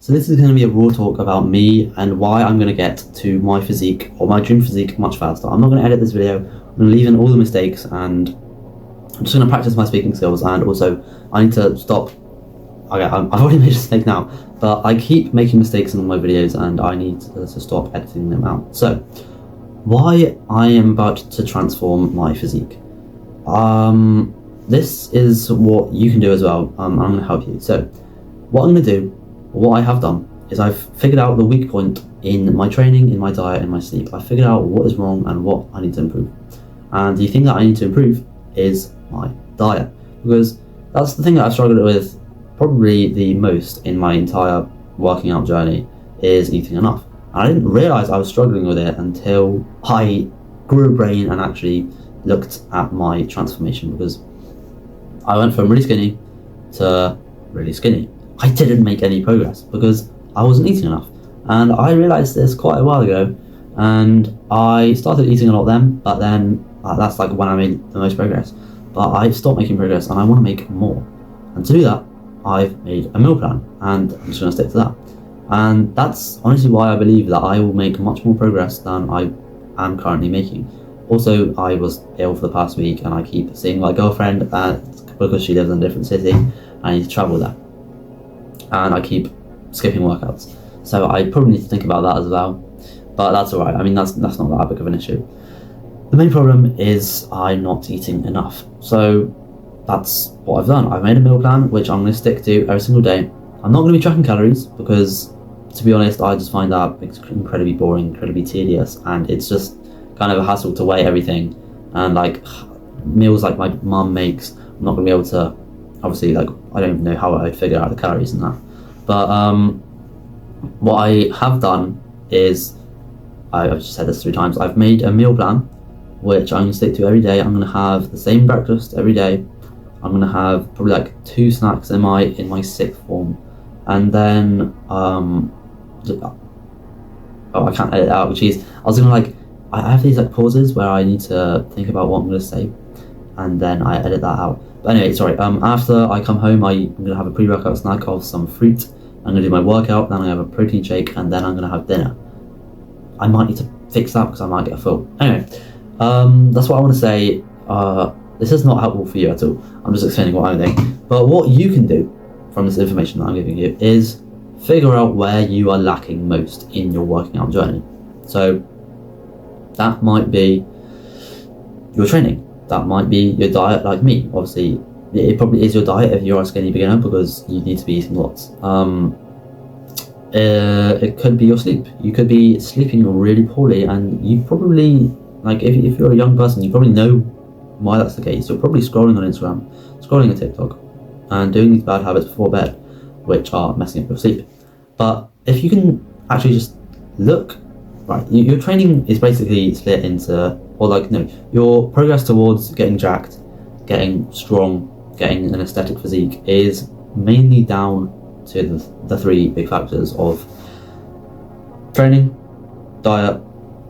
So this is going to be a raw talk about me and why I'm going to get to my physique or my dream physique much faster. I'm not going to edit this video. I'm going to leave in all the mistakes and I'm just going to practice my speaking skills, and also I need to stop. Okay, I've already made a mistake now, but I keep making mistakes in all my videos and I need to stop editing them out. So, why I am about to transform my physique. This is what you can do as well. I'm going to help you. So, what I'm going to do, what I have done, is I've figured out the weak point in my training, in my diet, in my sleep. I figured out what is wrong and what I need to improve. And the thing that I need to improve is my diet, because that's the thing that I've struggled with probably the most in my entire working out journey, is eating enough. And I didn't realise I was struggling with it until I grew a brain and actually looked at my transformation, because I went from really skinny to really skinny. I didn't make any progress because I wasn't eating enough. And I realised this quite a while ago, and I started eating a lot then, but then that's like when I made the most progress. But I stopped making progress and I want to make more. And to do that, I've made a meal plan, and I'm just going to stick to that. And that's honestly why I believe that I will make much more progress than I am currently making. Also, I was ill for the past week and I keep seeing my girlfriend because she lives in a different city. I need to travel there. And I keep skipping workouts. So I probably need to think about that as well. But that's alright. I mean, that's not that big of an issue. The main problem is I'm not eating enough. So that's what I've done. I've made a meal plan, which I'm going to stick to every single day. I'm not going to be tracking calories because, to be honest, I just find that incredibly boring, incredibly tedious, and it's just kind of a hassle to weigh everything. And like meals like my mum makes, I'm not going to be able to, obviously, like I don't even know how I'd figure out the calories and that. But what I have done is, I've just said this 3 times, I've made a meal plan which I'm going to stick to every day. I'm going to have the same breakfast every day. I'm going to have probably like 2 snacks in my sixth form, and then I can't edit it out, which is I was gonna like I have these like pauses where I need to think about what I'm gonna say, and then I edit that out. But anyway, sorry. After I come home, I'm gonna have a pre-workout snack of some fruit. I'm gonna do my workout, then I have a protein shake, and then I'm gonna have dinner. I might need to fix that because I might get full. Anyway, that's what I want to say. This is not helpful for you at all. I'm just explaining what I'm doing. But what you can do from this information that I'm giving you is figure out where you are lacking most in your working out journey. So that might be your training. That might be your diet, like me. Obviously, it probably is your diet if you're a skinny beginner, because you need to be eating lots. It could be your sleep. You could be sleeping really poorly, and you probably, like if you're a young person, you probably know why that's the case. You're probably scrolling on Instagram, scrolling on TikTok, and doing these bad habits before bed, which are messing up your sleep. But if you can actually just look, right, your training is basically split into, or like, no, your progress towards getting jacked, getting strong, getting an aesthetic physique is mainly down to the 3 big factors of training, diet,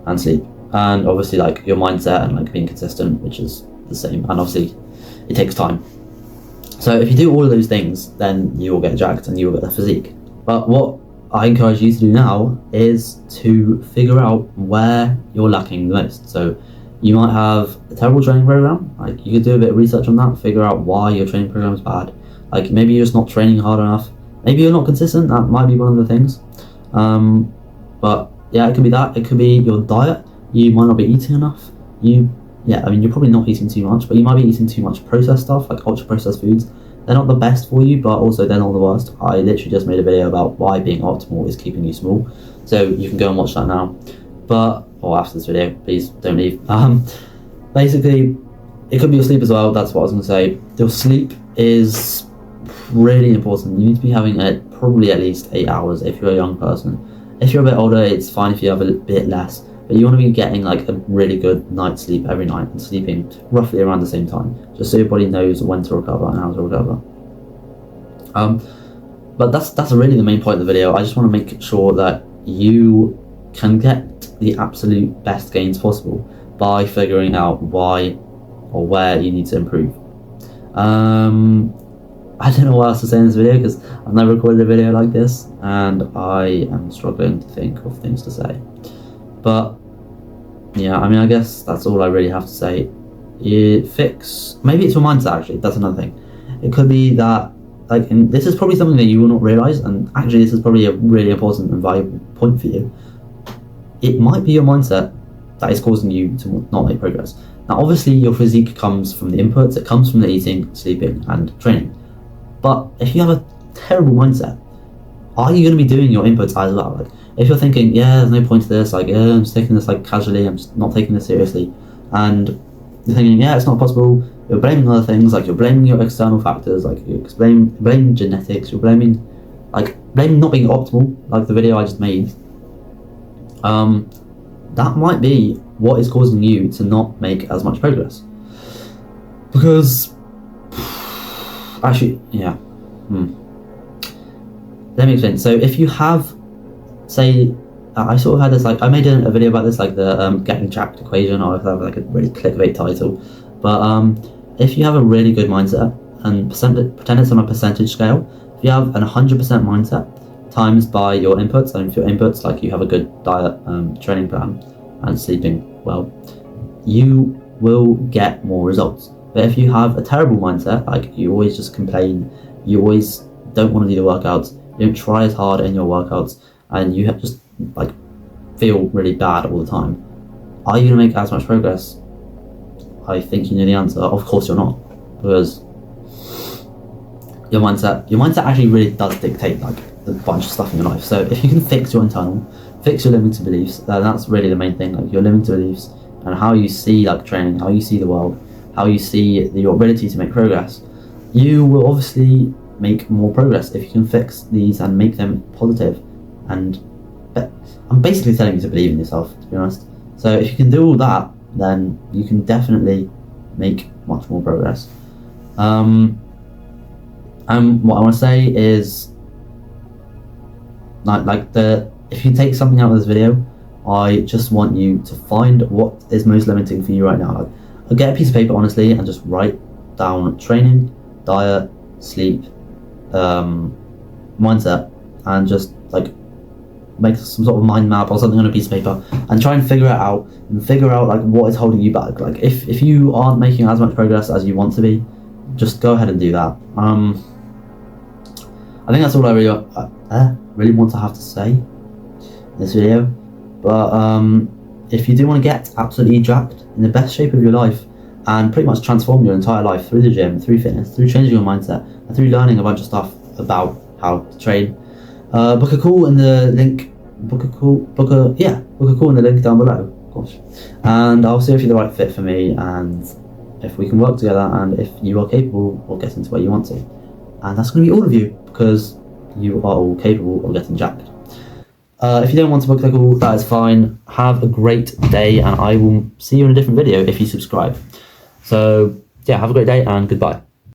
and sleep. And obviously like your mindset and like being consistent, which is the same, and obviously it takes time. So if you do all of those things, then you will get jacked and you will get the physique. But what I encourage you to do now is to figure out where you're lacking the most. So you might have a terrible training program. Like, you could do a bit of research on that, figure out why your training program is bad. Like, maybe you're just not training hard enough. Maybe you're not consistent. That might be one of the things. But yeah, it could be that. It could be your diet. You might not be eating enough. I mean, you're probably not eating too much, but you might be eating too much processed stuff, like ultra processed foods. They're not the best for you, but also they're not the worst. I literally just made a video about why being optimal is keeping you small, so you can go and watch that now. But, or after this video, please don't leave. Basically, it could be your sleep as well. That's what I was going to say. Your sleep is really important. You need to be having probably at least 8 hours if you're a young person. If you're a bit older, it's fine if you have a bit less. But you want to be getting like a really good night's sleep every night and sleeping roughly around the same time, just so your body knows when to recover and how to recover. But that's really the main point of the video. I just want to make sure that you can get the absolute best gains possible by figuring out why or where you need to improve. I don't know what else to say in this video because I've never recorded a video like this and I am struggling to think of things to say. But yeah, I mean, I guess that's all I really have to say. Maybe it's your mindset actually, that's another thing. It could be that, like, and this is probably something that you will not realise, and actually this is probably a really important and valuable point for you. It might be your mindset that is causing you to not make progress. Now obviously your physique comes from the inputs, it comes from the eating, sleeping and training. But if you have a terrible mindset, are you going to be doing your inputs as well? Like, if you're thinking, yeah, there's no point to this, like, yeah, I'm just taking this like casually, I'm just not taking this seriously, and you're thinking, yeah, it's not possible, you're blaming other things, like you're blaming your external factors, like you're blaming genetics, you're blaming not being optimal, like the video I just made. That might be what is causing you to not make as much progress. Because, actually, yeah. Let me explain. So if you have, say, I sort of had this, like, I made a video about this, like the getting jacked equation, or if I have like a really clickbait title. But if you have a really good mindset, and pretend it's on a percentage scale, if you have an 100% mindset times by your inputs, and if your inputs, like you have a good diet, training plan, and sleeping well, you will get more results. But if you have a terrible mindset, like you always just complain, you always don't want to do the workouts, you don't try as hard in your workouts, and you just like feel really bad all the time, are you going to make as much progress? I think you know the answer. Of course you're not, because your mindset actually really does dictate like a bunch of stuff in your life. So if you can fix your limiting beliefs, that's really the main thing, like your limiting beliefs and how you see like training, how you see the world, how you see your ability to make progress, you will obviously make more progress if you can fix these and make them positive. And I'm basically telling you to believe in yourself, to be honest. So if you can do all that, then you can definitely make much more progress. And what I want to say is, if you take something out of this video, I just want you to find what is most limiting for you right now. Like, get a piece of paper, honestly, and just write down training, diet, sleep, mindset, and just like make some sort of mind map or something on a piece of paper and try and figure it out, and figure out like what is holding you back. Like if you aren't making as much progress as you want to be, just go ahead and do that. I think that's all I really want to have to say in this video. But if you do want to get absolutely jacked in the best shape of your life and pretty much transform your entire life through the gym, through fitness, through changing your mindset, and through learning a bunch of stuff about how to train, book a call in the link. Book a call in the link down below. Gosh, and I'll see if you're the right fit for me, and if we can work together, and if you are capable of getting to where you want to. And that's going to be all of you, because you are all capable of getting jacked. If you don't want to book the call, that is fine. Have a great day, and I will see you in a different video if you subscribe. So yeah, have a great day and goodbye.